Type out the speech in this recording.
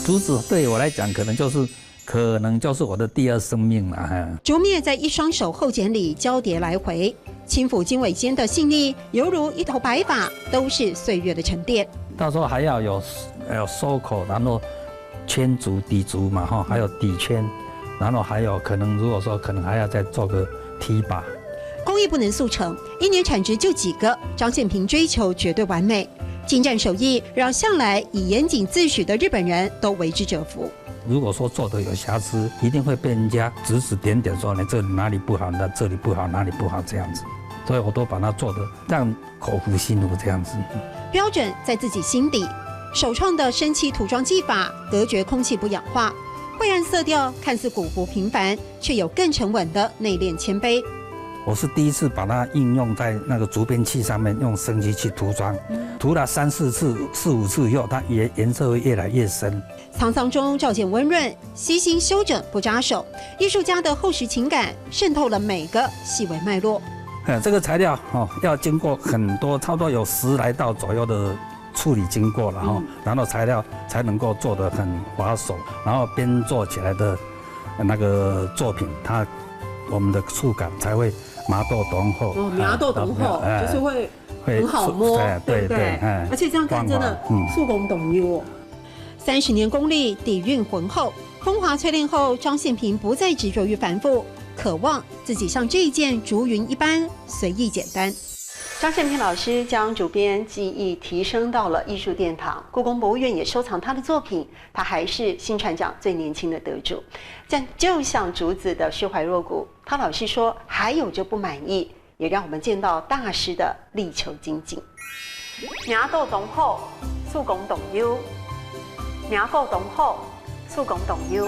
竹子对我来讲，可能就是我的第二生命了。竹篾在一双手后剪里交叠来回，轻抚经纬间的细腻，犹如一头白发，都是岁月的沉淀。到时候还要有收口，然后圈足底足嘛哈，还有底圈，然后还有可能如果说可能还要再做个梯把。工艺不能速成，一年产值就几个。张宪平追求绝对完美，精湛手艺让向来以严谨自诩的日本人都为之折服。如果说做的有瑕疵，一定会被人家指指点点说你这里哪里不好，那这里不好，哪里不好这样子，所以我都把它做的让口服心服这样子。标准在自己心底，首创的生漆涂装技法隔绝空气不氧化，晦暗色调看似古朴平凡，却有更沉稳的内敛谦卑。我是第一次把它应用在那个竹编器上面，用生漆去涂装，涂了3、4次、4、5次以后，它颜色会越来越深。沧桑中照见温润，悉心修整不扎手，艺术家的厚实情感渗透了每个细微脉络。这个材料要经过很多，差不多有10来道左右的处理经过了然后材料才能够做得很滑手，然后编做起来的那个作品，我们的触感才会麻豆浓厚。麻豆浓厚就是会很好摸，对不对？而且这样看真的触工懂优哦。30年功力，底蕴浑厚，风华淬炼后，张宪平不再执着于繁复，渴望自己像这一件竹云一般随意简单。张宪平老师将竹编技艺提升到了艺术殿堂，故宫博物院也收藏他的作品，他还是新传奖最年轻的得主。但就像竹子的血怀若谷，他老师说还有着不满意，也让我们见到大师的力求精进。麻豆浓厚，触工懂优；麻豆浓厚，触工懂优。